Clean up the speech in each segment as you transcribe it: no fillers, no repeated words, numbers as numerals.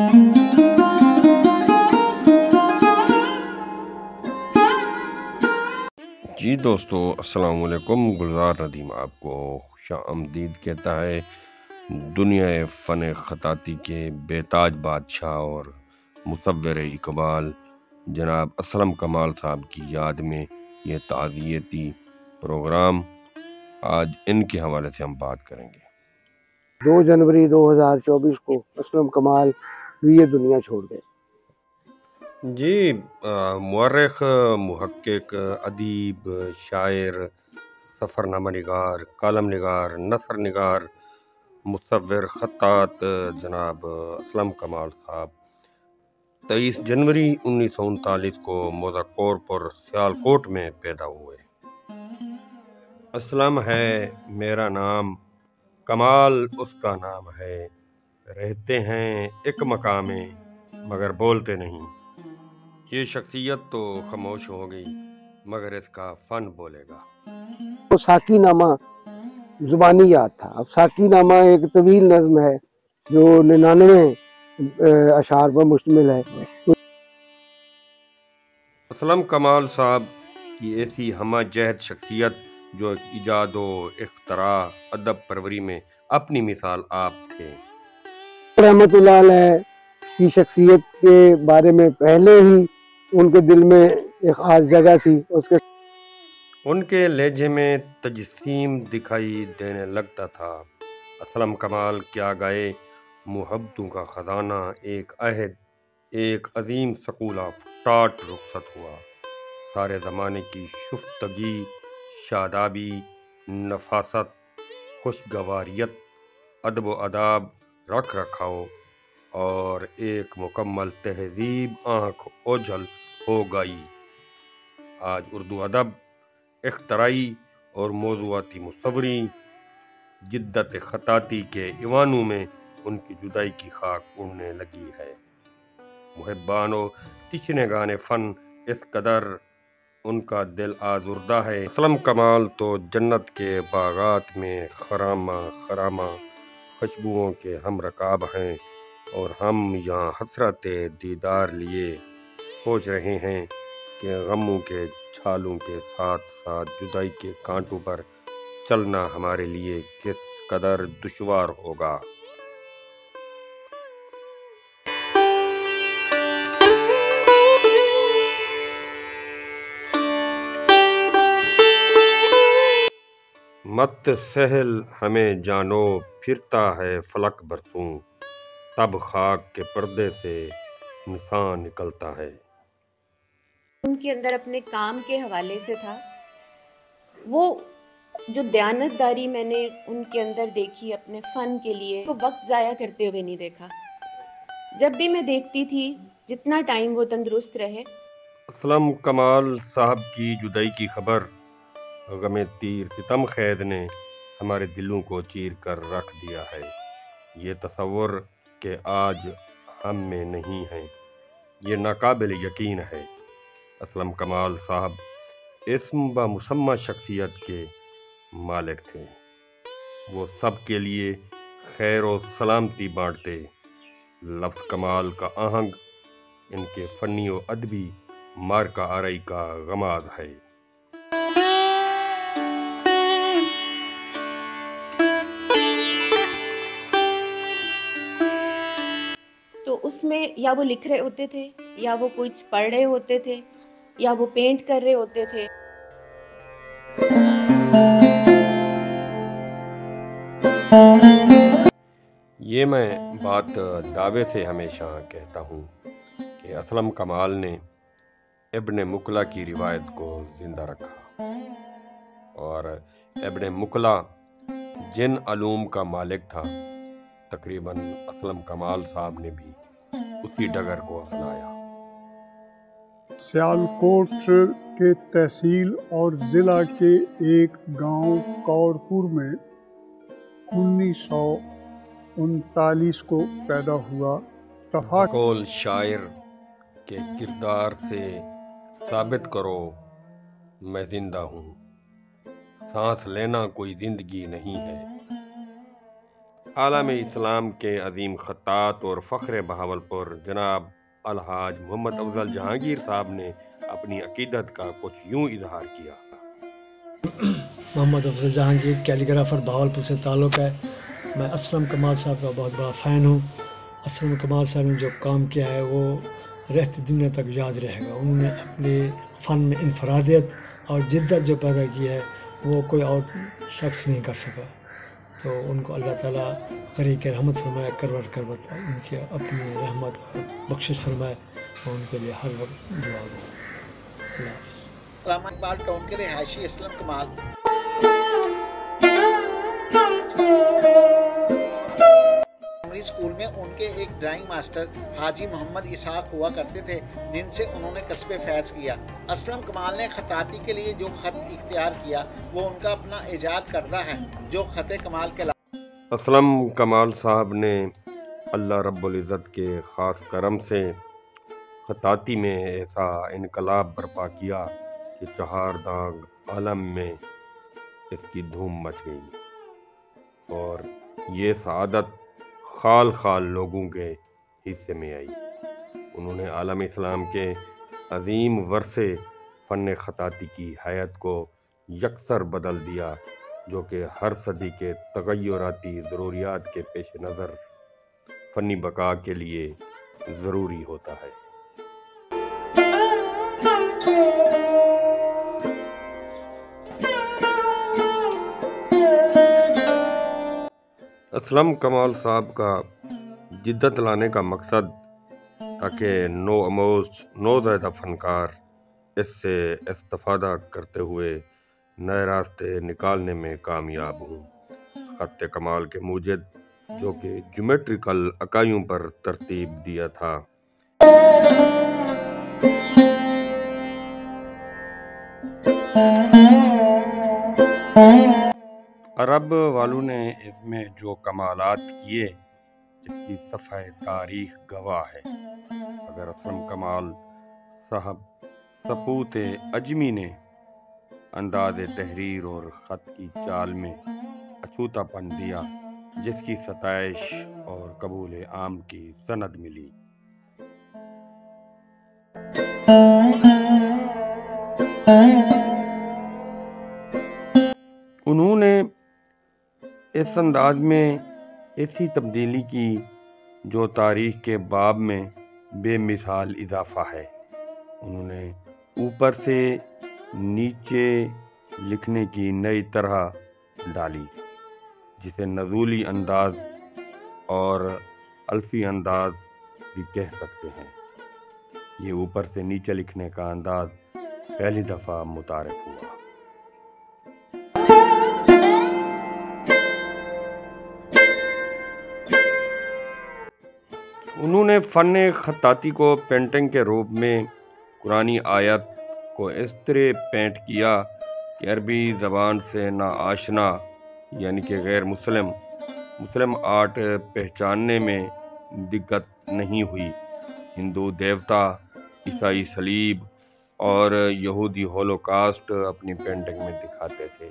جی دوستو، السلام علیکم۔ گلزار ندیم آپ کو خوش آمدید کہتا ہے۔ دنیا فن خطاطی کے بے تاج بادشاہ اور مصور اقبال جناب اسلم کمال صاحب کی یاد میں یہ تعزیتی پروگرام، آج ان کے حوالے سے ہم بات کریں گے۔ 2 جنوری 2024 کو اسلم کمال بھی یہ دنیا چھوڑ گئے۔ جی، مورخ، محقق، ادیب، شاعر، سفر نامہ نگار، کالم نگار، نثر نگار، مصور، خطاط جناب اسلم کمال صاحب 23 جنوری 1939 کو موزاکور پر سیالکوٹ میں پیدا ہوئے۔ اسلم ہے میرا نام، کمال اس کا نام ہے، رہتے ہیں ایک مقام میں مگر بولتے نہیں۔ یہ شخصیت تو خاموش ہو گئی مگر اس کا فن بولے گا۔ وہ ساقی نامہ زبانی یاد تھا۔ اب ساقی نامہ ایک طویل نظم ہے جو 99 اشعار پر مشتمل ہے۔ اسلم کمال صاحب کی ایسی ہمہ جہد شخصیت جو ایجاد و اختراع، ادب پروری میں اپنی مثال آپ تھے۔ رحمت اللہ علیہ کی شخصیت کے بارے میں پہلے ہی ان کے دل میں ایک خاص جگہ تھی۔ ان کے لہجے میں تجسیم دکھائی دینے لگتا تھا۔ اسلم کمال کیا گائے، محبتوں کا خزانہ ایک عہد، ایک عظیم سکول آف ٹاٹ رخصت ہوا۔ سارے زمانے کی شفتگی، شادابی، نفاست، خوشگواریت، ادب و آداب، رکھ رکھاؤ اور ایک مکمل تہذیب آنکھ اوجھل ہو گئی۔ آج اردو ادب اختراعی اور موضوعاتی مصوری جدت خطاطی کے ایوانوں میں ان کی جدائی کی خاک اڑنے لگی ہے۔ محبان و تشنگان فن اس قدر ان کا دل آزردہ ہے۔ اسلم کمال تو جنت کے باغات میں خرامہ خرامہ خوشبوؤں کے ہم رکاب ہیں، اور ہم یہاں حسرت دیدار لیے سوچ رہے ہیں کہ غموں کے چھالوں کے ساتھ ساتھ جدائی کے کانٹوں پر چلنا ہمارے لیے کس قدر دشوار ہوگا۔ مت سہل ہمیں جانو، پھرتا ہے فلک برسوں، تب خاک کے پردے سے انسان نکلتا ہے۔ ان کے اندر اپنے کام کے حوالے سے تھا، وہ جو دیانتداری میں نے ان کے اندر دیکھی اپنے فن کے لیے، وہ وقت ضائع کرتے ہوئے نہیں دیکھا۔ جب بھی میں دیکھتی تھی، جتنا ٹائم وہ تندرست رہے۔ اسلم کمال صاحب کی جدائی کی خبر غم تیر ستم خید نے ہمارے دلوں کو چیر کر رکھ دیا ہے۔ یہ تصور کہ آج ہم میں نہیں ہے، یہ ناقابل یقین ہے۔ اسلم کمال صاحب اسم با مسمى شخصیت کے مالک تھے۔ وہ سب کے لیے خیر و سلامتی بانٹتے۔ لفظ کمال کا آہنگ ان کے فنی و ادبی مارکہ آرائی کا غماز ہے۔ تو اس میں یا وہ لکھ رہے ہوتے تھے، یا وہ کچھ پڑھ رہے ہوتے تھے، یا وہ پینٹ کر رہے ہوتے تھے۔ یہ میں بات دعوے سے ہمیشہ کہتا ہوں کہ اسلم کمال نے ابن مکلا کی روایت کو زندہ رکھا، اور ابن مکلا جن علوم کا مالک تھا، تقریباً اسلم کمال صاحب نے بھی اسی ڈگر کو اپنایا۔ سیالکوٹ کے تحصیل اور ضلع کے ایک گاؤں کورپور میں 1939 کو پیدا ہوا۔ قول شاعر کے کردار سے ثابت کرو میں زندہ ہوں، سانس لینا کوئی زندگی نہیں ہے۔ عالم اسلام کے عظیم خطاط اور فخر بہاولپور جناب الحاج محمد افضل جہانگیر صاحب نے اپنی عقیدت کا کچھ یوں اظہار کیا۔ محمد افضل جہانگیر کیلی گرافر بہاولپور سے تعلق ہے۔ میں اسلم کمال صاحب کا بہت بڑا فین ہوں۔ اسلم کمال صاحب نے جو کام کیا ہے وہ رہتی دنیا تک یاد رہے گا۔ انہوں نے اپنے فن میں انفرادیت اور جدت جو پیدا کی ہے وہ کوئی اور شخص نہیں کر سکا، تو ان کو اللہ تعالیٰ غریق رحمت فرمائے، کروٹ کروٹ ان کی اپنی رحمت اور بخشش فرمائے، اور ان کے لیے ہر وقت دعا گو۔ اللہ حافظ۔ اسلام آباد ٹاؤن کے رہائشی اسلم کمال پرائمری اسکول میں ان کے ایک ڈرائنگ ماسٹر حاجی محمد اسحاق ہوا کرتے تھے، جن سے انہوں نے کسب فیض کیا۔ اسلم کمال نے خطاطی کے لیے جو خط اختیار کیا وہ ان کا اپنا ایجاد کردہ ہے، جو خط کمال کے اسلم کمال صاحب نے اللہ رب العزت کے خاص کرم سے خطاطی میں ایسا انقلاب برپا کیا کہ چہار دانگ عالم میں اس کی دھوم مچ گئی، اور یہ سعادت خال خال لوگوں کے حصے میں آئی۔ انہوں نے عالم اسلام کے عظیم ورثے فن خطاطی کی حیات کو یکسر بدل دیا، جو کہ ہر صدی کے تغیراتی ضروریات کے پیش نظر فنی بقا کے لیے ضروری ہوتا ہے۔ اسلم کمال صاحب کا جدت لانے کا مقصد تاکہ نو آموز نوزائیدہ فنکار اس سے استفادہ کرتے ہوئے نئے راستے نکالنے میں کامیاب ہوں۔ خط کمال کے موجد جو کہ جیومیٹریکل اکائیوں پر ترتیب دیا تھا، عرب والوں نے اس میں جو کمالات کیے اس کی صفحہ تاریخ گواہ ہے۔ اگر اسلم کمال صاحب سپوت اجمی نے انداز تحریر اور خط کی چال میں اچھوتا پن دیا، جس کی ستائش اور قبول عام کی سند ملی۔ انہوں نے اس انداز میں ایسی تبدیلی کی جو تاریخ کے باب میں بے مثال اضافہ ہے۔ انہوں نے اوپر سے نیچے لکھنے کی نئی طرح ڈالی، جسے نزولی انداز اور الفی انداز بھی کہہ سکتے ہیں۔ یہ اوپر سے نیچے لکھنے کا انداز پہلی دفعہ متعارف ہوا۔ انہوں نے فن خطاطی کو پینٹنگ کے روپ میں قرآنی آیت کو اس طرح پینٹ کیا کہ عربی زبان سے نا آشنا یعنی کہ غیر مسلم آرٹ پہچاننے میں دقت نہیں ہوئی۔ ہندو دیوتا، عیسائی صلیب اور یہودی ہولوکاسٹ اپنی پینٹنگ میں دکھاتے تھے۔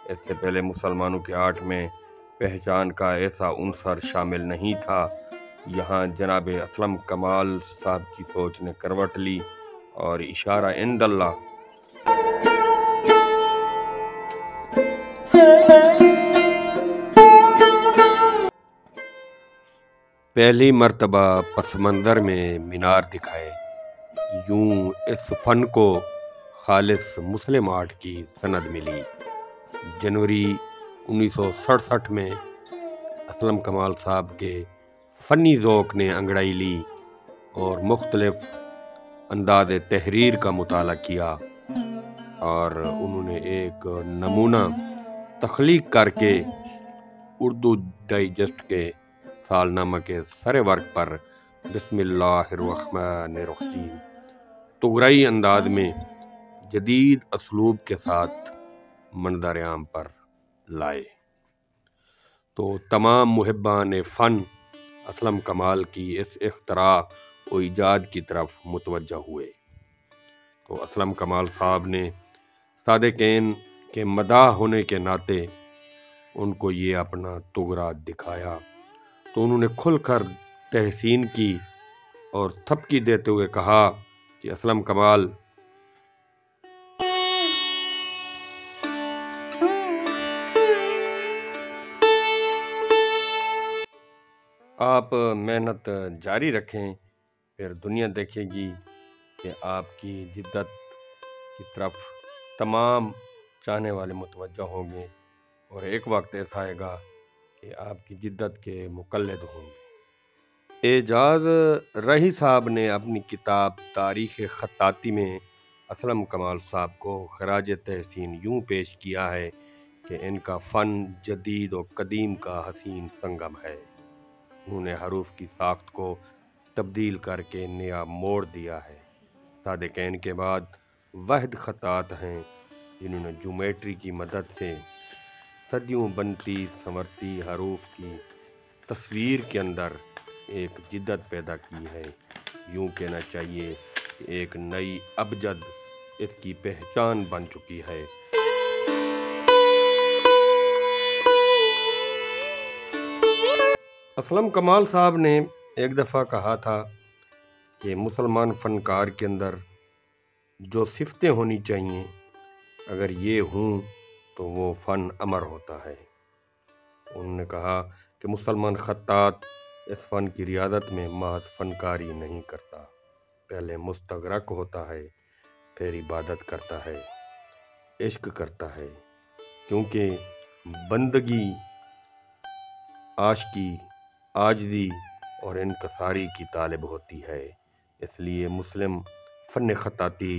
اس سے پہلے مسلمانوں کے آرٹ میں پہچان کا ایسا عنصر شامل نہیں تھا۔ یہاں جناب اسلم کمال صاحب کی سوچ نے کروٹ لی اور اشارہ عند اللہ پہلی مرتبہ پس منظر میں مینار دکھائے۔ یوں اس فن کو خالص مسلم آرٹ کی سند ملی۔ جنوری 1967 میں اسلم کمال صاحب کے فنی ذوق نے انگڑائی لی اور مختلف انداز تحریر کا مطالعہ کیا، اور انہوں نے ایک نمونہ تخلیق کر کے اردو ڈائجسٹ کے سالنامہ کے سر ورق پر بسم اللہ الرحمن الرحیم تغرائی انداز میں جدید اسلوب کے ساتھ منظر عام پر لائے، تو تمام محبان فن اسلم کمال کی اس اختراع و ایجاد کی طرف متوجہ ہوئے۔ تو اسلم کمال صاحب نے صادقین کے مداح ہونے کے ناطے ان کو یہ اپنا تغرا دکھایا تو انہوں نے کھل کر تحسین کی اور تھپکی دیتے ہوئے کہا کہ اسلم کمال آپ محنت جاری رکھیں، پھر دنیا دیکھے گی کہ آپ کی جدت کی طرف تمام چاہنے والے متوجہ ہوں گے، اور ایک وقت ایسا آئے گا کہ آپ کی جدت کے مقلد ہوں گے۔ اعجاز رہی صاحب نے اپنی کتاب تاریخ خطاطی میں اسلم کمال صاحب کو خراج تحسین یوں پیش کیا ہے کہ ان کا فن جدید و قدیم کا حسین سنگم ہے۔ انہوں نے حروف کی ساخت کو تبدیل کر کے نیا موڑ دیا ہے۔ صادقین کے بعد واحد خطاط ہیں جنہوں نے جیومیٹری کی مدد سے صدیوں بنتی سنورتی حروف کی تصویر کے اندر ایک جدت پیدا کی ہے۔ یوں کہنا چاہیے کہ ایک نئی ابجد اس کی پہچان بن چکی ہے۔ اسلم کمال صاحب نے ایک دفعہ کہا تھا کہ مسلمان فنکار کے اندر جو صفتیں ہونی چاہیے اگر یہ ہوں تو وہ فن امر ہوتا ہے۔ انہوں نے کہا کہ مسلمان خطاط اس فن کی ریاضت میں محض فنکاری نہیں کرتا، پہلے مستغرق ہوتا ہے، پھر عبادت کرتا ہے، عشق کرتا ہے، کیونکہ بندگی، عاشقی، عاجزی اور انکساری کی طالب ہوتی ہے۔ اس لیے مسلم فن خطاطی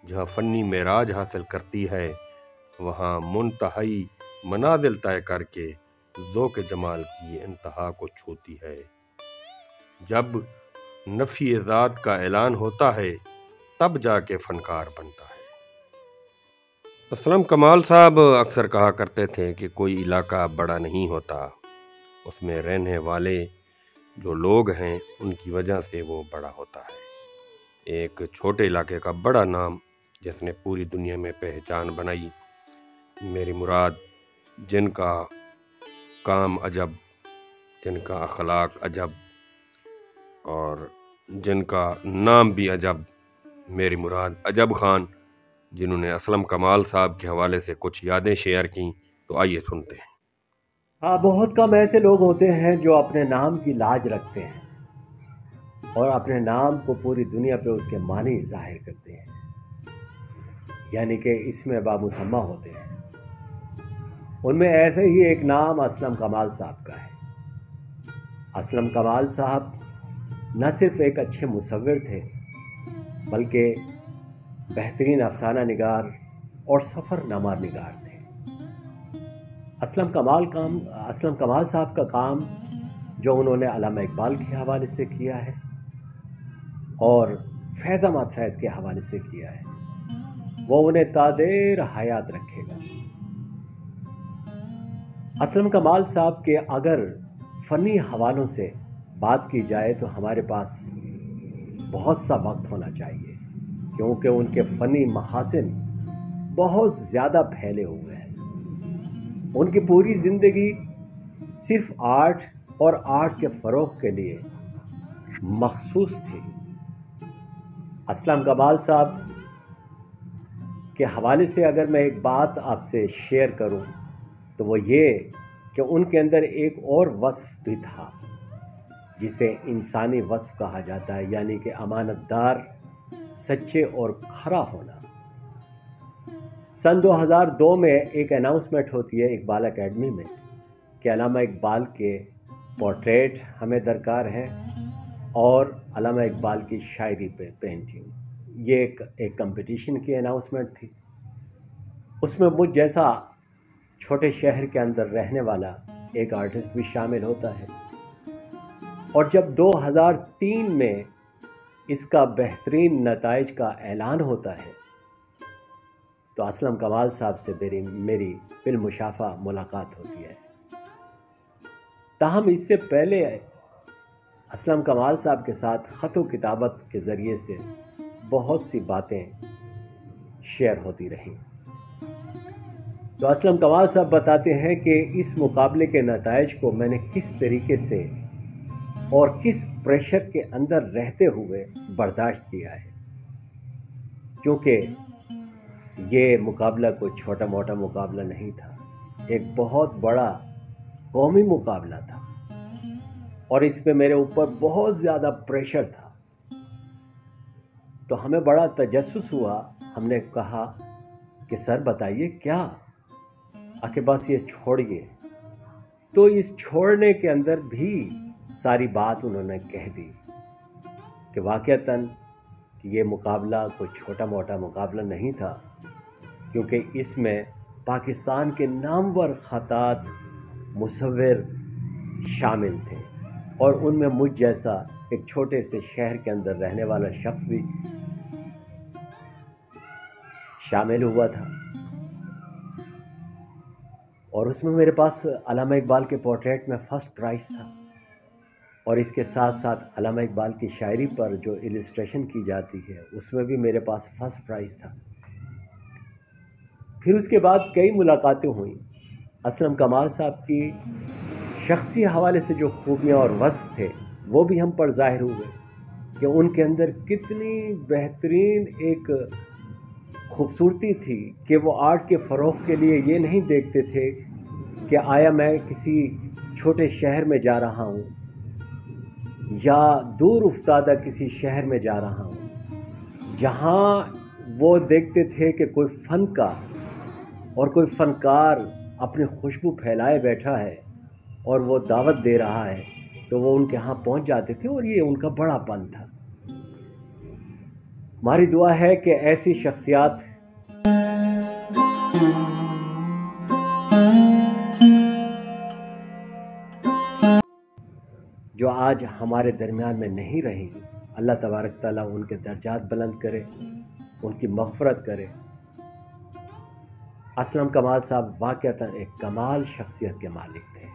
جہاں فنی معراج حاصل کرتی ہے وہاں منتہائی منازل طے کر کے ذوق جمال کی انتہا کو چھوتی ہے۔ جب نفی ذات کا اعلان ہوتا ہے تب جا کے فنکار بنتا ہے۔ اسلم کمال صاحب اکثر کہا کرتے تھے کہ کوئی علاقہ بڑا نہیں ہوتا، اس میں رہنے والے جو لوگ ہیں ان کی وجہ سے وہ بڑا ہوتا ہے۔ ایک چھوٹے علاقے کا بڑا نام جس نے پوری دنیا میں پہچان بنائی، میری مراد جن کا کام عجب، جن کا اخلاق عجب اور جن کا نام بھی عجب، میری مراد عجب خان، جنہوں نے اسلم کمال صاحب کے حوالے سے کچھ یادیں شیئر کیں، تو آئیے سنتے ہیں۔ ہاں، بہت کم ایسے لوگ ہوتے ہیں جو اپنے نام کی لاج رکھتے ہیں اور اپنے نام کو پوری دنیا پہ اس کے معنی ظاہر کرتے ہیں، یعنی کہ اس میں بامسمہ ہوتے ہیں۔ ان میں ایسے ہی ایک نام اسلم کمال صاحب کا ہے۔ اسلم کمال صاحب نہ صرف ایک اچھے مصور تھے بلکہ بہترین افسانہ نگار اور سفر نامہ نگار تھے۔ اسلم کمال صاحب کا کام جو انہوں نے علامہ اقبال کے حوالے سے کیا ہے اور فیض احمد فیض کے حوالے سے کیا ہے وہ انہیں تا دیر حیات رکھے گا۔ اسلم کمال صاحب کے اگر فنی حوالوں سے بات کی جائے تو ہمارے پاس بہت سا وقت ہونا چاہیے، کیونکہ ان کے فنی محاسن بہت زیادہ پھیلے ہوئے ہیں۔ ان کی پوری زندگی صرف آرٹ اور آرٹ کے فروغ کے لیے مخصوص تھی۔ اسلم کمال صاحب کے حوالے سے اگر میں ایک بات آپ سے شیئر کروں تو وہ یہ کہ ان کے اندر ایک اور وصف بھی تھا جسے انسانی وصف کہا جاتا ہے، یعنی کہ امانت دار، سچے اور کھرا ہونا۔ سن 2002 میں ایک اناؤنسمنٹ ہوتی ہے اقبال اکیڈمی میں کہ علامہ اقبال کے پورٹریٹ ہمیں درکار ہے اور علامہ اقبال کی شاعری پہ پینٹنگ۔ یہ ایک کمپٹیشن کی اناؤنسمنٹ تھی۔ اس میں مجھ جیسا چھوٹے شہر کے اندر رہنے والا ایک آرٹسٹ بھی شامل ہوتا ہے، اور جب 2003 میں اس کا بہترین نتائج کا اعلان ہوتا ہے تو اسلم کمال صاحب سے میری بالمشافہ ملاقات ہوتی ہے۔ تاہم اس سے پہلے اسلم کمال صاحب کے ساتھ خط و کتابت کے ذریعے سے بہت سی باتیں شیئر ہوتی رہیں۔ تو اسلم کمال صاحب بتاتے ہیں کہ اس مقابلے کے نتائج کو میں نے کس طریقے سے اور کس پریشر کے اندر رہتے ہوئے برداشت کیا ہے، کیونکہ یہ مقابلہ کوئی چھوٹا موٹا مقابلہ نہیں تھا، ایک بہت بڑا قومی مقابلہ تھا، اور اس پہ میرے اوپر بہت زیادہ پریشر تھا۔ تو ہمیں بڑا تجسس ہوا، ہم نے کہا کہ سر بتائیے کیا، آخر بس یہ چھوڑیے۔ تو اس چھوڑنے کے اندر بھی ساری بات انہوں نے کہہ دی کہ واقعتاً یہ مقابلہ کوئی چھوٹا موٹا مقابلہ نہیں تھا، کیونکہ اس میں پاکستان کے نامور خطاط مصور شامل تھے، اور ان میں مجھ جیسا ایک چھوٹے سے شہر کے اندر رہنے والا شخص بھی شامل ہوا تھا۔ اور اس میں میرے پاس علامہ اقبال کے پورٹریٹ میں فرسٹ پرائز تھا، اور اس کے ساتھ ساتھ علامہ اقبال کی شاعری پر جو السٹریشن کی جاتی ہے اس میں بھی میرے پاس فرسٹ پرائز تھا۔ پھر اس کے بعد کئی ملاقاتیں ہوئیں، اسلم کمال صاحب کی شخصی حوالے سے جو خوبیاں اور وصف تھے وہ بھی ہم پر ظاہر ہوئے کہ ان کے اندر کتنی بہترین ایک خوبصورتی تھی کہ وہ آرٹ کے فروغ کے لیے یہ نہیں دیکھتے تھے کہ آیا میں کسی چھوٹے شہر میں جا رہا ہوں یا دور افتادہ کسی شہر میں جا رہا ہوں، جہاں وہ دیکھتے تھے کہ کوئی فنکار اور کوئی فنکار اپنی خوشبو پھیلائے بیٹھا ہے اور وہ دعوت دے رہا ہے، تو وہ ان کے ہاں پہنچ جاتے تھے، اور یہ ان کا بڑا پن تھا۔ ہماری دعا ہے کہ ایسی شخصیات جو آج ہمارے درمیان میں نہیں رہیں، اللہ تبارک تعالیٰ ان کے درجات بلند کرے، ان کی مغفرت کرے۔ اسلم کمال صاحب واقعتاً ایک کمال شخصیت کے مالک تھے۔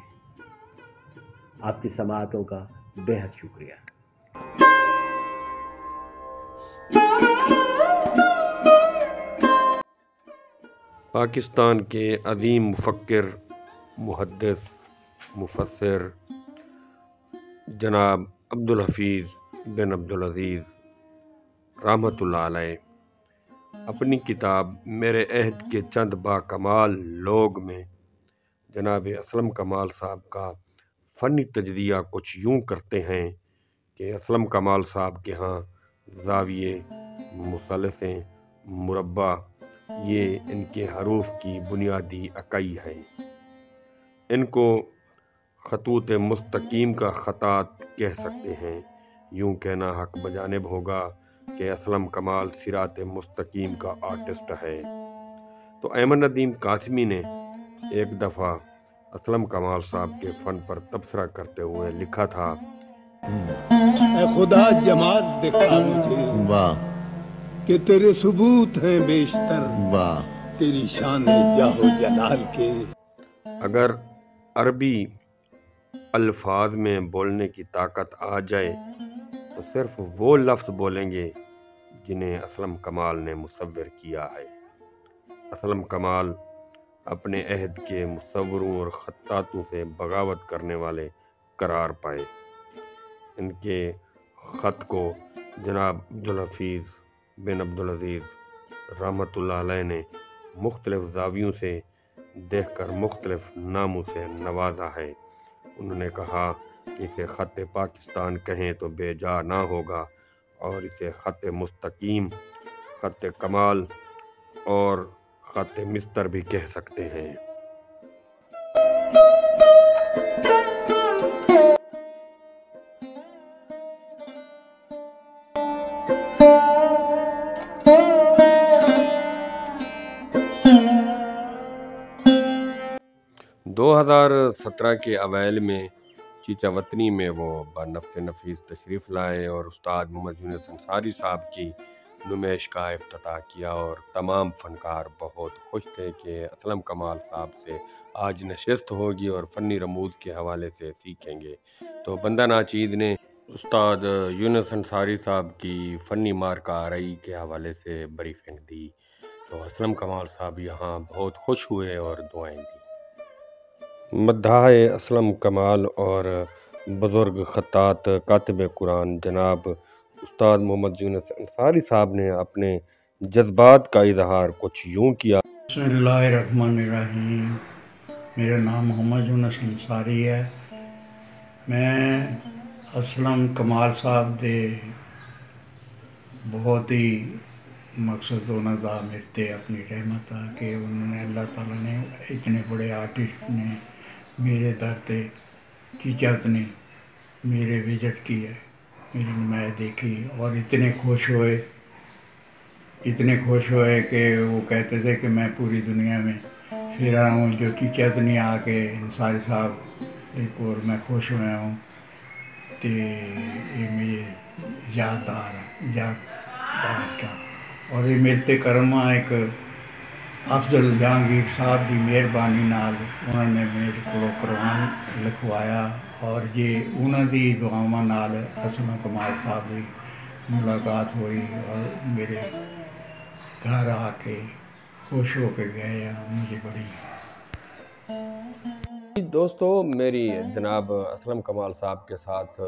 آپ کی سماعتوں کا بے حد شکریہ۔ پاکستان کے عظیم مفکر، محدث، مفسر جناب عبدالحفیظ بن عبدالعزیز رحمۃ اللہ علیہ اپنی کتاب میرے عہد کے چند باکمال لوگ میں جناب اسلم کمال صاحب کا فنی تجزیہ کچھ یوں کرتے ہیں کہ اسلم کمال صاحب کے ہاں زاویے، مثلثیں، مربع یہ ان کے حروف کی بنیادی اکائی ہے۔ ان کو خطوط مستقیم کا خطاط کہہ سکتے ہیں۔ یوں کہنا حق بجانب ہوگا کہ اسلم کمال صراط مستقیم کا آرٹسٹ ہے۔ تو احمد ندیم قاسمی نے ایک دفعہ اسلم کمال صاحب کے فن پر تبصرہ کرتے ہوئے لکھا تھا، اے خدا جماعت دکھا مجھے، واہ کہ تیرے ثبوت ہیں بیشتر، واہ تیری شان جاہ و جلال کے۔ اگر عربی الفاظ میں بولنے کی طاقت آ جائے تو صرف وہ لفظ بولیں گے جنہیں اسلم کمال نے مصور کیا ہے۔ اسلم کمال اپنے عہد کے مصوروں اور خطاطوں سے بغاوت کرنے والے قرار پائے۔ ان کے خط کو جناب عبدالحفیظ بن عبدالعزیز رحمۃ اللہ علیہ نے مختلف زاویوں سے دیکھ کر مختلف ناموں سے نوازا ہے۔ انہوں نے کہا کہ اسے خط پاکستان کہیں تو بے جا نہ ہوگا، اور اسے خط مستقیم، خط کمال اور خط مستر بھی کہہ سکتے ہیں۔ دو 2017 کے اوائل میں چیچا وطنی میں وہ بنفس نفیس تشریف لائے اور استاد محمد یونس انصاری صاحب کی نمائش کا افتتاح کیا، اور تمام فنکار بہت خوش تھے کہ اسلم کمال صاحب سے آج نشست ہوگی اور فنی رموز کے حوالے سے سیکھیں گے۔ تو بندہ ناچید نے استاد یونس انصاری صاحب کی فنی مارکہ آرائی کے حوالے سے بریفنگ دی۔ تو اسلم کمال صاحب یہاں بہت خوش ہوئے اور دعائیں دیں۔ مداح اسلم کمال اور بزرگ خطاط کاتب قرآن جناب استاد محمد یونس انصاری صاحب نے اپنے جذبات کا اظہار کچھ یوں کیا۔ بسم اللہ الرحمن الرحیم۔ میرا نام محمد یونس انصاری ہے۔ میں اسلم کمال صاحب دے بہت ہی مقصد ہونا دا میرے اپنی رحمت کہ انہوں نے اللہ تعالیٰ نے اتنے بڑے آرٹسٹ نے میرے در تے چیچت نے میرے وزٹ کی ہے، میری نمائش دیکھی اور اتنے خوش ہوئے کہ وہ کہتے تھے کہ میں پوری دنیا میں پھر رہا ہوں، جو چیچت نے آ کے انصاری صاحب دیکھو اور میں خوش ہوا ہوں تو یہ مجھے یادگار تھا۔ اور یہ میرے کرم ایک افضل جہانگیر صاحب کی مہربانی نال انہوں نے میرے کو قرآن لکھوایا اور یہ انہوں کی دعاواں نال اسلم کمال صاحب کی ملاقات ہوئی اور میرے گھر آ کے خوش ہو کے گئے۔ مجھے بڑی دوستو میری جناب اسلم کمال صاحب کے ساتھ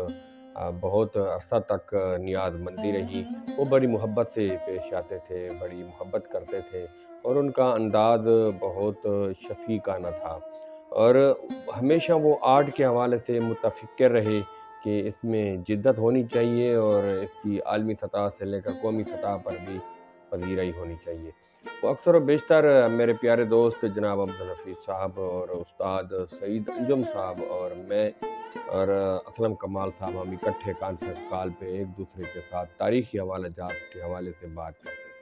بہت عرصہ تک نیاز مندی رہی۔ وہ بڑی محبت سے پیش آتے تھے، بڑی محبت کرتے تھے اور ان کا انداز بہت شفیقانہ تھا اور ہمیشہ وہ آرٹ کے حوالے سے متفکر رہے کہ اس میں جدت ہونی چاہیے اور اس کی عالمی سطح سے لے کر قومی سطح پر بھی پذیرائی ہونی چاہیے۔ وہ اکثر و بیشتر میرے پیارے دوست جناب عبدالحفیظ صاحب اور استاد سعید انجم صاحب اور میں اور اسلم کمال صاحب ہم اکٹھے کانفرنس کال پہ ایک دوسرے کے ساتھ تاریخی حوالہ جات کے حوالے سے بات کرتے تھے۔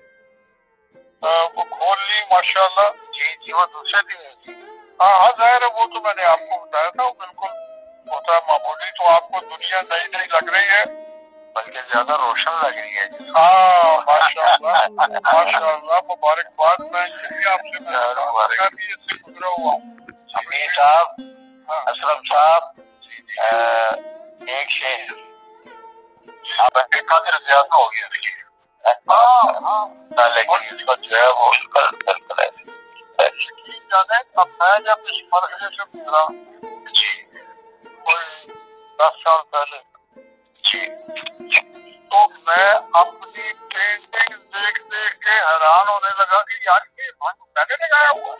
وہ کھول لی ماشاءاللہ۔ جی وہ دوسرے دن جی ہاں ظاہر ہے، وہ تو میں نے آپ کو بتایا تھا، وہ بالکل ہوتا ہے معمولی۔ تو آپ کو دنیا نئی نئی لگ رہی ہے بلکہ زیادہ روشن لگ رہی ہے جی۔ ہاں ماشاءاللہ مبارکباد۔ میں یہی آپ سے میں بھی اس سے گزرا ہوا ہوں۔ امیر صاحب، اسلم صاحب، ایک شعر آپ کے قدر زیادہ ہو گیا لیکن اس کا جو ہے وہ بالکل ہے۔ اب میں جب اس مرحلے سے گزرا جی کوئی 10 سال پہلے جی تو میں اپنی پینٹنگ دیکھ کے حیران ہونے لگا کہ یار یہ میں نے لگایا ہوا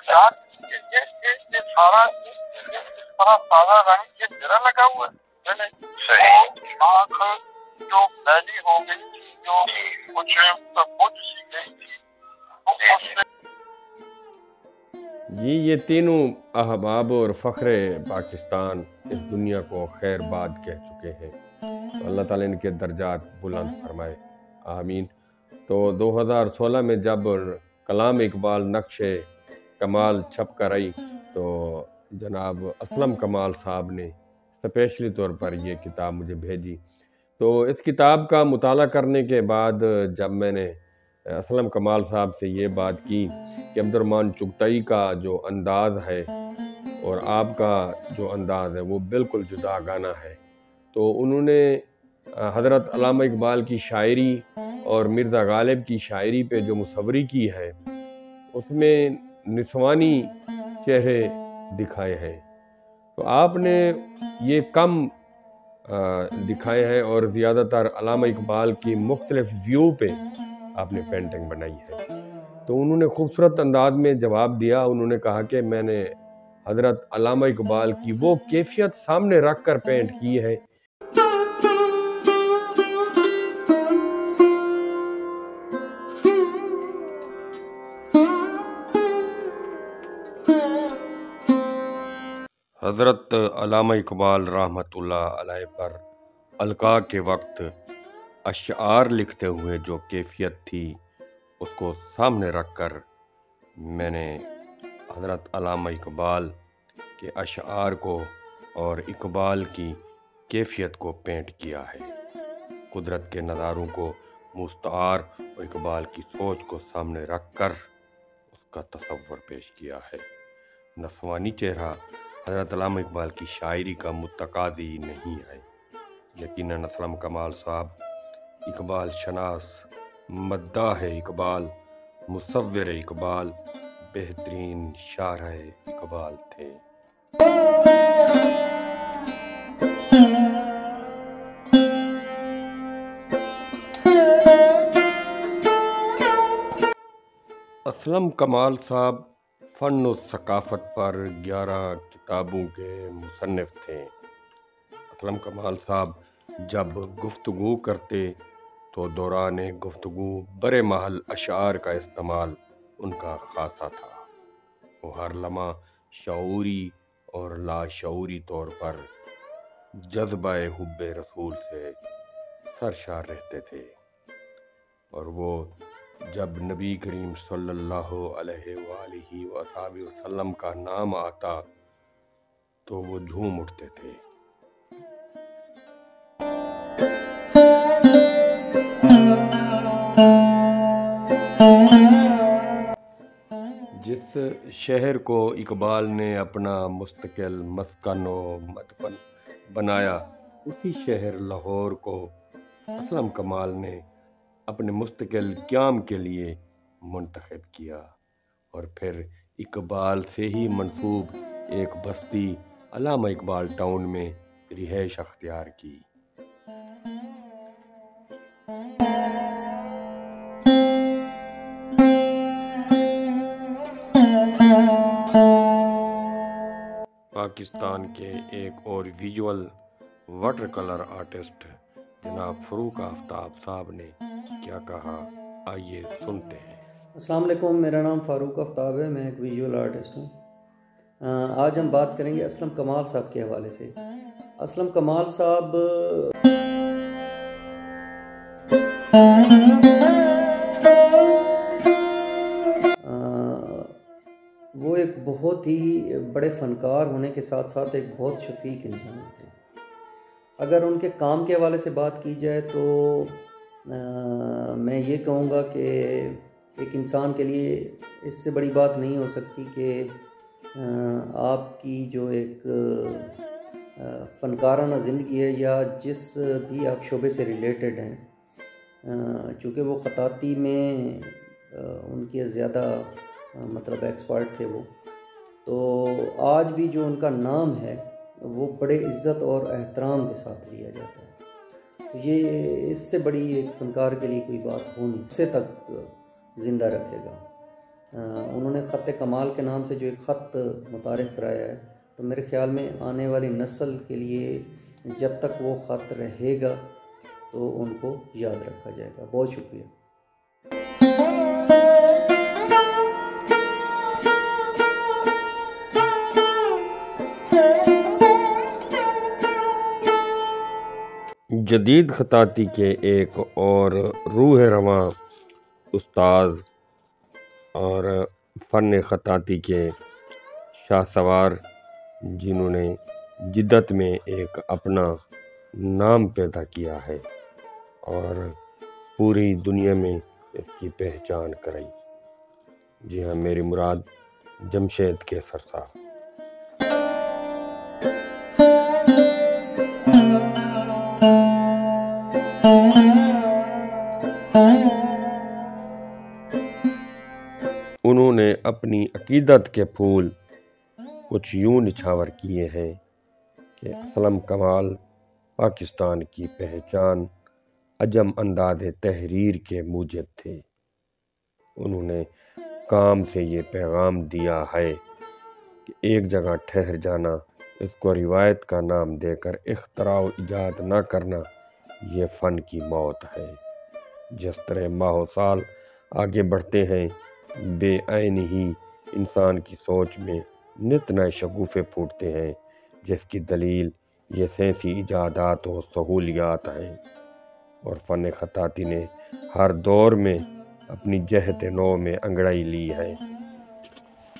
یار یہ سارا تازہ رنگ یہ میرا لگا ہوا ہے۔ صحیح آنکھ جو میلی ہو گئی تھی، جو کچھ بجھ سی گئی تھی، جی یہ تینوں احباب اور فخر پاکستان اس دنیا کو خیر باد کہہ چکے ہیں، تو اللہ تعالیٰ ان کے درجات بلند فرمائے، آمین۔ تو 2016 میں جب کلام اقبال نقش کمال چھپ کر آئی تو جناب اسلم کمال صاحب نے اسپیشلی طور پر یہ کتاب مجھے بھیجی۔ تو اس کتاب کا مطالعہ کرنے کے بعد جب میں نے اسلم کمال صاحب سے یہ بات کی کہ عبدالرحمن چغتائی کا جو انداز ہے اور آپ کا جو انداز ہے وہ بالکل جدا گانا ہے، تو انہوں نے حضرت علامہ اقبال کی شاعری اور مرزا غالب کی شاعری پہ جو مصوری کی ہے اس میں نسوانی چہرے دکھائے ہیں، تو آپ نے یہ کم دکھائے ہیں اور زیادہ تر علامہ اقبال کی مختلف ویو پہ آپ نے پینٹنگ بنائی ہے۔ تو انہوں نے خوبصورت انداز میں جواب دیا، انہوں نے کہا کہ میں نے حضرت علامہ اقبال کی وہ کیفیت سامنے رکھ کر پینٹ کی ہے حضرت علامہ اقبال رحمۃ اللہ علیہ پر القاء کے وقت اشعار لکھتے ہوئے جو کیفیت تھی اس کو سامنے رکھ کر میں نے حضرت علامہ اقبال کے اشعار کو اور اقبال کی کیفیت کو پینٹ کیا ہے، قدرت کے نظاروں کو مستعار اور اقبال کی سوچ کو سامنے رکھ کر اس کا تصور پیش کیا ہے۔ نسوانی چہرہ حضرت علامہ اقبال کی شاعری کا متقاضی نہیں ہے، یقیناً اسلم کمال صاحب اقبال شناس، مداح اقبال مصور اقبال بہترین شاعر اقبال تھے۔ اسلم کمال صاحب فن و ثقافت پر 11 کتابوں کے مصنف تھے۔ اسلم کمال صاحب جب گفتگو کرتے تو دوران گفتگو برے محل اشعار کا استعمال ان کا خاصا تھا۔ وہ ہر لمحہ شعوری اور لاشعوری طور پر جذبہ حب رسول سے سرشار رہتے تھے، اور وہ جب نبی کریم صلی اللہ علیہ وآلہ وآلہ وسلم کا نام آتا تو وہ جھوم اٹھتے تھے۔ جس شہر کو اقبال نے اپنا مستقل مسکن و مدفن بنایا، اسی شہر لاہور کو اسلم کمال نے اپنے مستقل قیام کے لیے منتخب کیا، اور پھر اقبال سے ہی منسوب ایک بستی علامہ اقبال ٹاؤن میں رہائش اختیار کی۔ پاکستان کے ایک اور ویژول واٹر کلر آرٹسٹ جناب فاروق آفتاب صاحب نے کیا کہا، آئیے سنتے ہیں۔ السلام علیکم، میرا نام فاروق آفتاب ہے، میں ایک ویژول آرٹسٹ ہوں۔ آج ہم بات کریں گے اسلم کمال صاحب کے حوالے سے۔ اسلم کمال صاحب وہ ایک بہت ہی بڑے فنکار ہونے کے ساتھ ساتھ ایک بہت شفیق انسان تھے۔ اگر ان کے کام کے حوالے سے بات کی جائے تو میں یہ کہوں گا کہ ایک انسان کے لیے اس سے بڑی بات نہیں ہو سکتی کہ آپ کی جو ایک فنکارانہ زندگی ہے یا جس بھی آپ شعبے سے ریلیٹڈ ہیں، چونکہ وہ خطاطی میں ان کے زیادہ مطلب ایکسپرٹ تھے وہ، تو آج بھی جو ان کا نام ہے وہ بڑے عزت اور احترام کے ساتھ لیا جاتا ہے۔ تو یہ اس سے بڑی ایک فنکار کے لیے کوئی بات ہو نہیں، سے تک زندہ رکھے گا۔ انہوں نے خط کمال کے نام سے جو ایک خط متعارف کرایا ہے، تو میرے خیال میں آنے والی نسل کے لیے جب تک وہ خط رہے گا تو ان کو یاد رکھا جائے گا۔ بہت شکریہ۔ جدید خطاطی کے ایک اور روح رواں استاذ اور فن خطاطی کے شاہ سوار، جنہوں نے جدت میں ایک اپنا نام پیدا کیا ہے اور پوری دنیا میں اس کی پہچان کرائی، جی ہاں، میری مراد جمشید کیسر صاحب۔ انہوں نے اپنی عقیدت کے پھول کچھ یوں نچھاور کیے ہیں کہ اسلم کمال پاکستان کی پہچان عجم انداز تحریر کے موجد تھے۔ انہوں نے کام سے یہ پیغام دیا ہے کہ ایک جگہ ٹھہر جانا، اس کو روایت کا نام دے کر اختراع و ایجاد نہ کرنا، یہ فن کی موت ہے۔ جس طرح ماہ و سال آگے بڑھتے ہیں، بے عین ہی انسان کی سوچ میں نت نئے شگوفے پھوٹتے ہیں، جس کی دلیل یہ سائنسی ایجادات و سہولیات ہیں، اور فن خطاطی نے ہر دور میں اپنی جہت نو میں انگڑائی لی ہے۔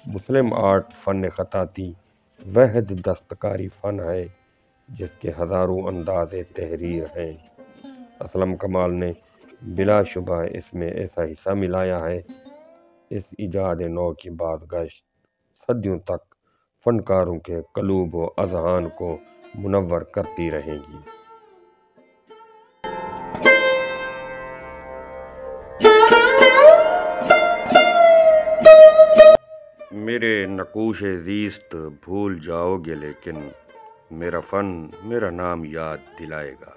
مسلم آرٹ فن خطاطی واحد دستکاری فن ہے جس کے ہزاروں انداز تحریر ہیں۔ اسلم کمال نے بلا شبہ اس میں ایسا حصہ ملایا ہے، اس ایجاد نو کی بازگشت صدیوں تک فنکاروں کے قلوب و اذہان کو منور کرتی رہے گی۔ میرے نقوش زیست بھول جاؤ گے لیکن میرا فن میرا نام یاد دلائے گا۔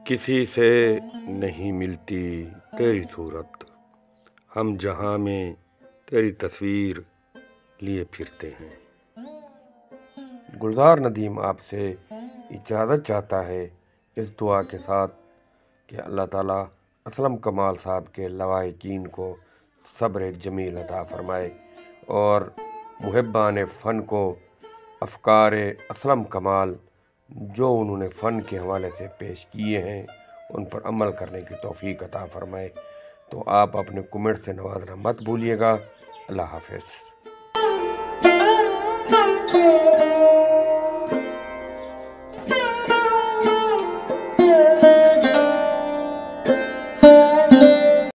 کسی سے نہیں ملتی تیری صورت، ہم جہاں میں تیری تصویر لیے پھرتے ہیں۔ گلزار ندیم آپ سے اجازت چاہتا ہے اس دعا کے ساتھ کہ اللہ تعالیٰ اسلم کمال صاحب کے لواحقین کو صبر جمیل عطا فرمائے اور محبان فن کو افکار اسلم کمال جو انہوں نے فن کے حوالے سے پیش کیے ہیں ان پر عمل کرنے کی توفیق عطا فرمائے۔ تو آپ اپنے کمنٹ سے نوازنا مت بھولیے گا۔ اللہ حافظ۔